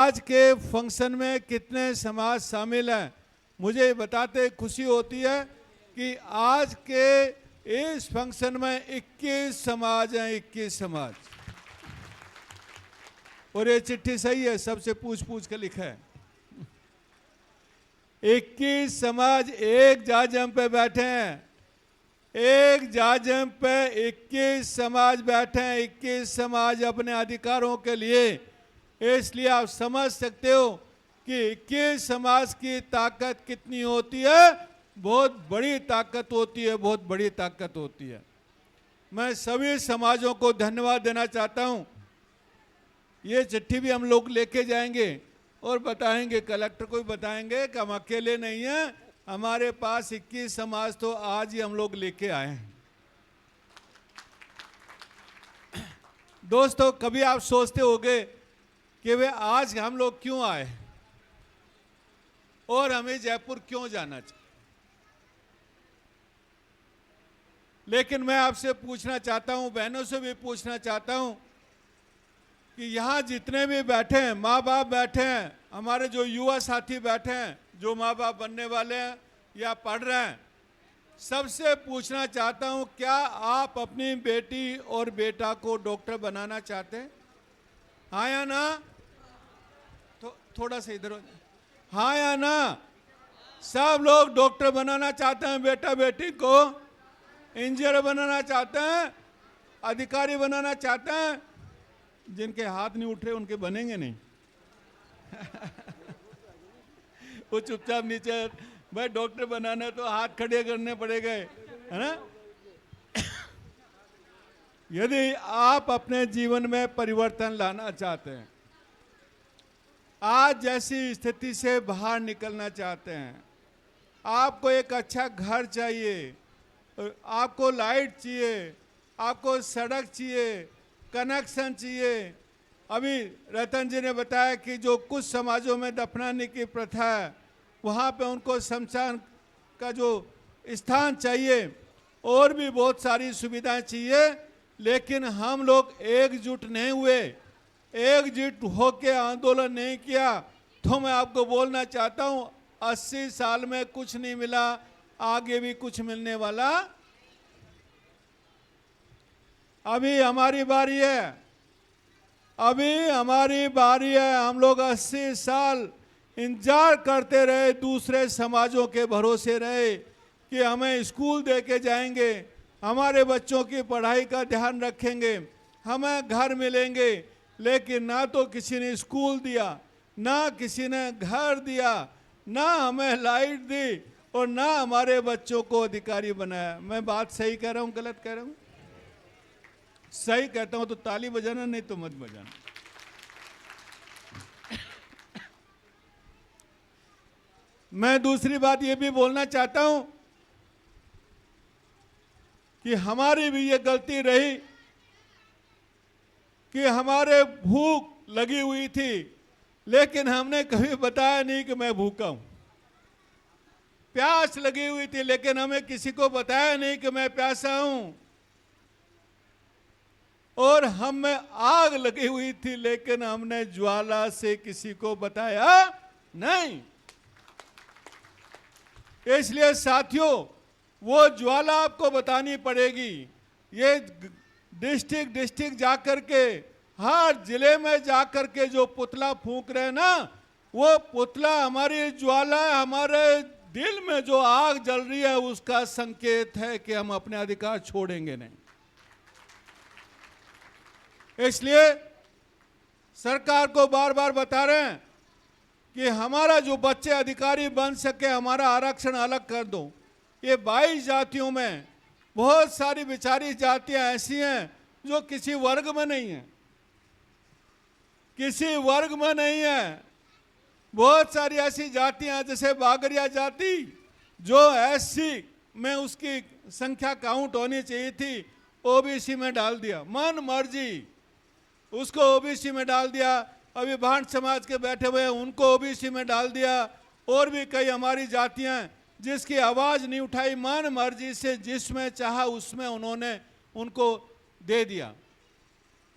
आज के फंक्शन में कितने समाज शामिल हैं, मुझे बताते खुशी होती है कि आज के इस फंक्शन में 21 समाज हैं, 21 समाज। और ये चिट्ठी सही है, सबसे पूछ पूछ के लिखा है। 21 समाज एक जाजम पे बैठे हैं, एक जाजम पे 21 समाज बैठे हैं, 21 समाज अपने अधिकारों के लिए। इसलिए आप समझ सकते हो कि 21 समाज की ताकत कितनी होती है। बहुत बड़ी ताकत होती है, बहुत बड़ी ताकत होती है। मैं सभी समाजों को धन्यवाद देना चाहता हूं। ये चिट्ठी भी हम लोग लेके जाएंगे और बताएंगे, कलेक्टर को भी बताएंगे कि हम अकेले नहीं हैं, हमारे पास 21 समाज तो आज ही हम लोग लेके आए हैं। दोस्तों, कभी आप सोचते होंगे कि वे आज हम लोग क्यों आए और हमें जयपुर क्यों जाना चाहिए। लेकिन मैं आपसे पूछना चाहता हूं, बहनों से भी पूछना चाहता हूं कि यहां जितने भी बैठे हैं, माँ बाप बैठे हैं, हमारे जो युवा साथी बैठे हैं, जो माँ बाप बनने वाले हैं या पढ़ रहे हैं, सबसे पूछना चाहता हूं, क्या आप अपनी बेटी और बेटा को डॉक्टर बनाना चाहते हैं? हाँ या ना? तो थोड़ा सा इधर हो। हाँ या ना? सब लोग डॉक्टर बनाना चाहते हैं, बेटा बेटी को इंजीनियर बनाना चाहते हैं, अधिकारी बनाना चाहते हैं। जिनके हाथ नहीं उठ रहे उनके बनेंगे नहीं। वो चुपचाप नीचे, भाई डॉक्टर बनाना है तो हाथ खड़े करने पड़ेंगे, है ना। यदि आप अपने जीवन में परिवर्तन लाना चाहते हैं, आज जैसी स्थिति से बाहर निकलना चाहते हैं, आपको एक अच्छा घर चाहिए, आपको लाइट चाहिए, आपको सड़क चाहिए, कनेक्शन चाहिए। अभी रतन जी ने बताया कि जो कुछ समाजों में दफनाने की प्रथा है, वहाँ पे उनको शमशान का जो स्थान चाहिए, और भी बहुत सारी सुविधाएं चाहिए। लेकिन हम लोग एकजुट नहीं हुए, एकजुट होकर आंदोलन नहीं किया। तो मैं आपको बोलना चाहता हूँ, 80 साल में कुछ नहीं मिला, आगे भी कुछ मिलने वाला। अभी हमारी बारी है, अभी हमारी बारी है। हम लोग 80 साल इंतजार करते रहे, दूसरे समाजों के भरोसे रहे कि हमें स्कूल दे के जाएंगे, हमारे बच्चों की पढ़ाई का ध्यान रखेंगे, हमें घर मिलेंगे। लेकिन ना तो किसी ने स्कूल दिया, ना किसी ने घर दिया, ना हमें लाइट दी, और ना हमारे बच्चों को अधिकारी बनाया। मैं बात सही कह रहा हूँ, गलत कह रहा हूँ? सही कहता हूँ तो ताली बजाना, नहीं तो मत बजाना। मैं दूसरी बात ये भी बोलना चाहता हूं कि हमारी भी ये गलती रही कि हमारे भूख लगी हुई थी, लेकिन हमने कभी बताया नहीं कि मैं भूखा हूं। प्यास लगी हुई थी, लेकिन हमें किसी को बताया नहीं कि मैं प्यासा हूं। और हमें आग लगी हुई थी, लेकिन हमने ज्वाला से किसी को बताया नहीं। इसलिए साथियों, वो ज्वाला आपको बतानी पड़ेगी। ये डिस्ट्रिक्ट जाकर के, हर जिले में जाकर के जो पुतला फूंक रहे हैं ना, वो पुतला हमारी ज्वाला, हमारे दिल में जो आग जल रही है, उसका संकेत है कि हम अपने अधिकार छोड़ेंगे नहीं। इसलिए सरकार को बार बार बता रहे हैं कि हमारा जो बच्चे अधिकारी बन सके, हमारा आरक्षण अलग कर दो। ये 22 जातियों में बहुत सारी बेचारी जातियां ऐसी हैं जो किसी वर्ग में नहीं है, किसी वर्ग में नहीं है। बहुत सारी ऐसी जातियां, जैसे बागरिया जाति, जो एससी में उसकी संख्या काउंट होनी चाहिए थी, ओबीसी में डाल दिया, मन मर्जी उसको ओबीसी में डाल दिया। अभी भाट समाज के बैठे हुए हैं, उनको ओबीसी में डाल दिया। और भी कई हमारी जातियां जिसकी आवाज नहीं उठाई, मन मर्जी से जिसमें चाहा उसमें उन्होंने उनको दे दिया।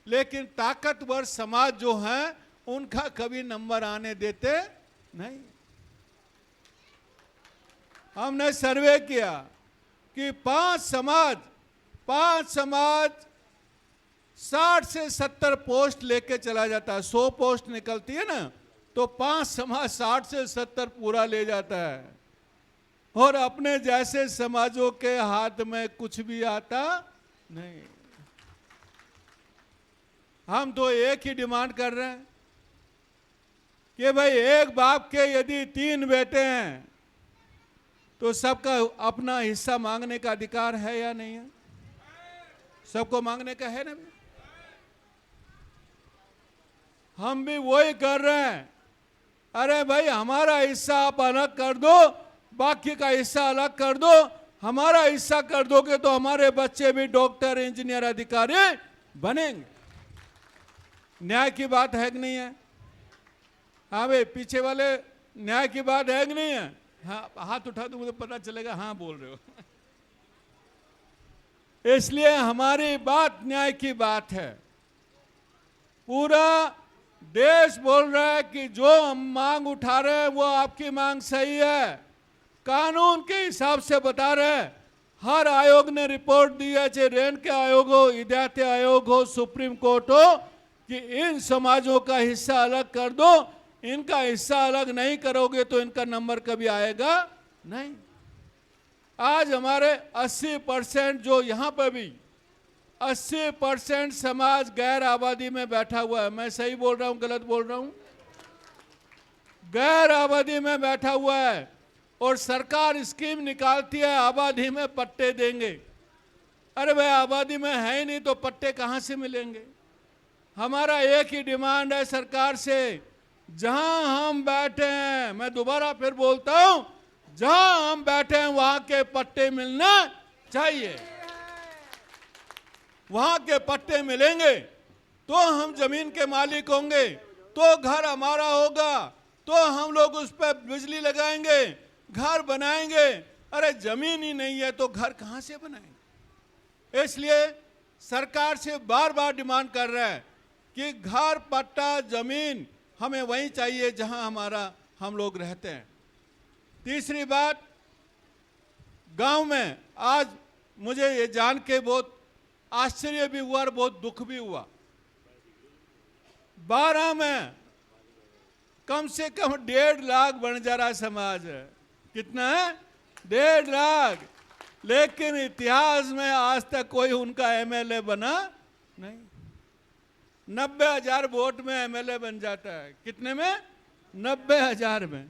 लेकिन ताकतवर समाज जो हैं, उनका कभी नंबर आने देते नहीं। हमने सर्वे किया कि 5 समाज 60 से 70 पोस्ट लेके चला जाता है। 100 पोस्ट निकलती है ना, तो 5 समाज 60 से 70 पूरा ले जाता है, और अपने जैसे समाजों के हाथ में कुछ भी आता नहीं। हम तो एक ही डिमांड कर रहे हैं कि भाई एक बाप के यदि 3 बेटे हैं तो सबका अपना हिस्सा मांगने का अधिकार है या नहीं है? सबको मांगने का है ना? हम भी वही कर रहे हैं। अरे भाई हमारा हिस्सा आप अलग कर दो, बाकी का हिस्सा अलग कर दो। हमारा हिस्सा कर दोगे तो हमारे बच्चे भी डॉक्टर, इंजीनियर, अधिकारी बनेंगे। न्याय की बात है कि नहीं है? हाँ भाई पीछे वाले, न्याय की बात है कि नहीं है? हाँ हाथ उठा दो, मुझे पता चलेगा हाँ बोल रहे हो। इसलिए हमारी बात न्याय की बात है। पूरा देश बोल रहा है कि जो हम मांग उठा रहे हैं वो आपकी मांग सही है, कानून के हिसाब से बता रहे हैं। हर आयोग ने रिपोर्ट दी है, चाहे रेन के आयोग हो, हिदायती आयोग हो, सुप्रीम कोर्ट हो, कि इन समाजों का हिस्सा अलग कर दो। इनका हिस्सा अलग नहीं करोगे तो इनका नंबर कभी आएगा नहीं। आज हमारे 80% जो यहां पर भी 80% समाज गैर आबादी में बैठा हुआ है। मैं सही बोल रहा हूं, गलत बोल रहा हूं? गैर आबादी में बैठा हुआ है, और सरकार स्कीम निकालती है आबादी में पट्टे देंगे। अरे भाई आबादी में है ही नहीं तो पट्टे कहां से मिलेंगे? हमारा एक ही डिमांड है सरकार से, जहां हम बैठे हैं, मैं दोबारा फिर बोलता हूं, जहां हम बैठे हैं वहां के पट्टे मिलना चाहिए। वहां के पट्टे मिलेंगे तो हम जमीन के मालिक होंगे, तो घर हमारा होगा, तो हम लोग उस पर बिजली लगाएंगे, घर बनाएंगे। अरे जमीन ही नहीं है तो घर कहां से बनाएंगे? इसलिए सरकार से बार बार डिमांड कर रहा है कि घर, पट्टा, जमीन हमें वहीं चाहिए जहां हम लोग रहते हैं। तीसरी बात, गांव में आज मुझे ये जान के बहुत आश्चर्य भी हुआ और बहुत दुख भी हुआ। 12 में कम से कम 1.5 लाख बंजारा समाज है। कितना है? 1.5 लाख। लेकिन इतिहास में आज तक कोई उनका एमएलए बना नहीं। 90,000 वोट में एमएलए बन जाता है। कितने में? 90,000 में।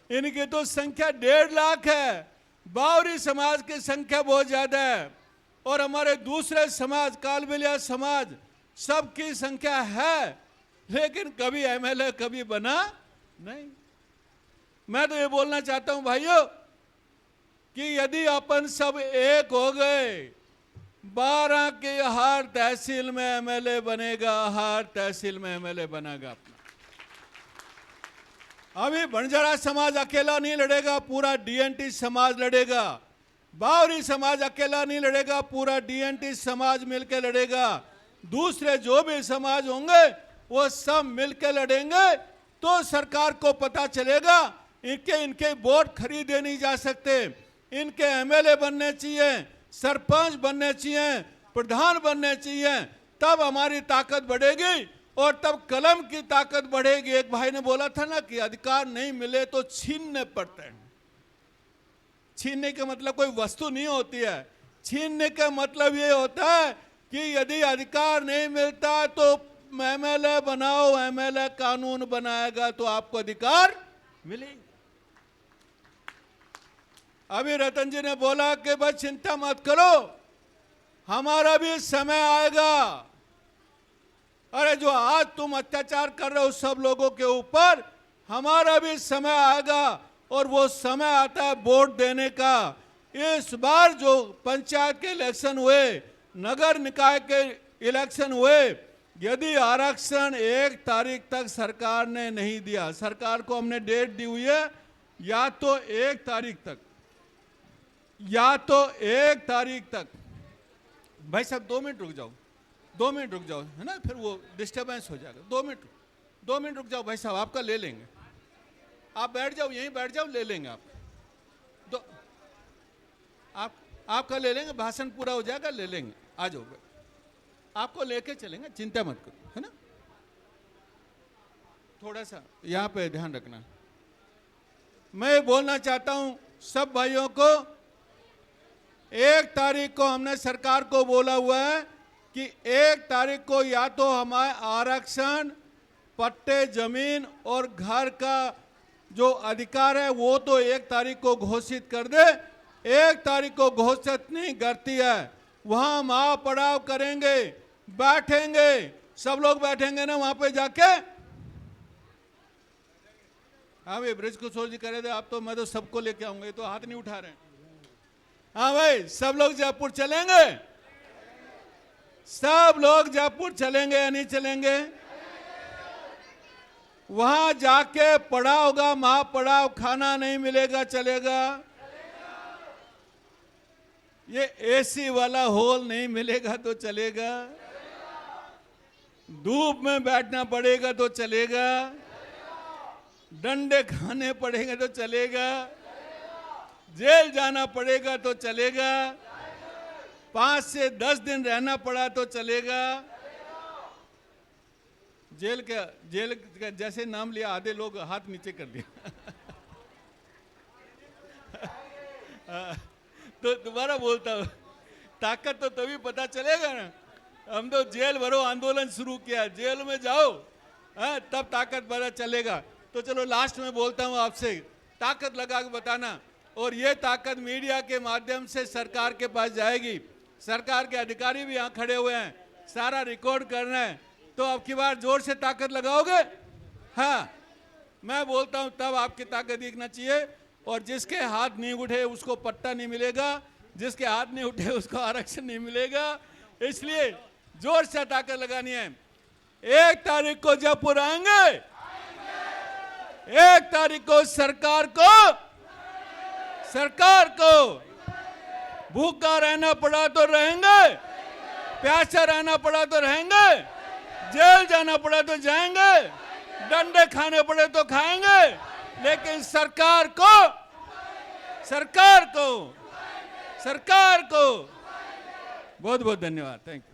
इनकी तो संख्या 1.5 लाख है। बावरी समाज की संख्या बहुत ज्यादा है, और हमारे दूसरे समाज, कालबेलिया समाज, सबकी संख्या है, लेकिन कभी एमएलए कभी बना नहीं। मैं तो ये बोलना चाहता हूं भाइयों कि यदि अपन सब एक हो गए, 12 के हर तहसील में एमएलए बनेगा, हर तहसील में एमएलए बनेगा अपना। अभी बंजारा समाज अकेला नहीं लड़ेगा, पूरा डीएनटी समाज लड़ेगा। बावरी समाज अकेला नहीं लड़ेगा, पूरा डीएनटी समाज मिलकर लड़ेगा। दूसरे जो भी समाज होंगे वो सब मिलकर लड़ेंगे, तो सरकार को पता चलेगा इनके वोट खरीदे नहीं जा सकते, इनके एमएलए बनने चाहिए, सरपंच बनने चाहिए, प्रधान बनने चाहिए। तब हमारी ताकत बढ़ेगी और तब कलम की ताकत बढ़ेगी। एक भाई ने बोला था ना कि अधिकार नहीं मिले तो छीनने पड़ते हैं। छीनने का मतलब कोई वस्तु नहीं होती है। छीनने का मतलब ये होता है कि यदि अधिकार नहीं मिलता तो एमएलए बनाओ, एमएलए कानून बनाएगा तो आपको अधिकार मिलेगा। अभी रतन जी ने बोला कि बस चिंता मत करो, हमारा भी समय आएगा। अरे जो आज तुम अत्याचार कर रहे हो सब लोगों के ऊपर, हमारा भी समय आएगा, और वो समय आता है वोट देने का। इस बार जो पंचायत के इलेक्शन हुए, नगर निकाय के इलेक्शन हुए, यदि आरक्षण 1 तारीख तक सरकार ने नहीं दिया, सरकार को हमने डेट दी हुई है, या तो 1 तारीख तक, या तो 1 तारीख तक। भाई साहब 2 मिनट रुक जाओ, 2 मिनट रुक जाओ, है ना, फिर वो डिस्टर्बेंस हो जाएगा। 2 मिनट। 2 मिनट रुक जाओ भाई साहब, आपका ले लेंगे। आप बैठ जाओ, यहीं बैठ जाओ, ले लेंगे आप। तो आपका ले लेंगे, भाषण पूरा हो जाएगा, ले लेंगे। आ जाओ, आपको लेके चलेंगे, चिंता मत करो, है ना। थोड़ा सा यहाँ पे ध्यान रखना। मैं बोलना चाहता हूं सब भाइयों को, 1 तारीख को हमने सरकार को बोला हुआ है कि 1 तारीख को या तो हमारे आरक्षण, पट्टे जमीन और घर का जो अधिकार है वो तो 1 तारीख को घोषित कर दे। 1 तारीख को घोषित नहीं करती है, वहां महापड़ाव करेंगे, बैठेंगे, सब लोग बैठेंगे ना वहां पे जाके। हाँ भाई, ब्रिज किशोर जी कह रहे थे आप तो, मैं तो सबको लेके आऊंगा, तो हाथ नहीं उठा रहे हैं। हाँ भाई, सब लोग जयपुर चलेंगे, सब लोग जयपुर चलेंगे या नहीं चलेंगे? वहां जाके पड़ा होगा महापड़ाव, खाना नहीं मिलेगा, चलेगा? ये एसी वाला हॉल नहीं मिलेगा तो चलेगा? धूप में बैठना पड़ेगा तो चलेगा? डंडे खाने पड़ेंगे तो चलेगा? जेल जाना पड़ेगा तो चलेगा? 5 से 10 दिन रहना पड़ा तो चलेगा? जेल का जैसे नाम लिया, आधे लोग हाथ नीचे कर दिया। तो दोबारा बोलता हूं, ताकत तो तभी पता चलेगा ना। हम तो जेल भरो आंदोलन शुरू किया, जेल में जाओ, तब ताकत पता चलेगा। तो चलो लास्ट में बोलता हूं आपसे, ताकत लगा के बताना, और ये ताकत मीडिया के माध्यम से सरकार के पास जाएगी। सरकार के अधिकारी भी यहाँ खड़े हुए हैं, सारा रिकॉर्ड करना है। तो अब की बार जोर से ताकत लगाओगे? हाँ, मैं बोलता हूं तब आपकी ताकत दिखना चाहिए। और जिसके हाथ नहीं उठे उसको पट्टा नहीं मिलेगा, जिसके हाथ नहीं उठे उसको आरक्षण नहीं मिलेगा। इसलिए जोर से ताकत लगानी है। 1 तारीख को जयपुर आएंगे, 1 तारीख को सरकार को भूखा रहना पड़ा तो रहेंगे, प्यासा रहना पड़ा तो रहेंगे, जेल जाना पड़ा तो जाएंगे, डंडे खाने पड़े तो खाएंगे, लेकिन सरकार को बहुत बहुत धन्यवाद। Thank you.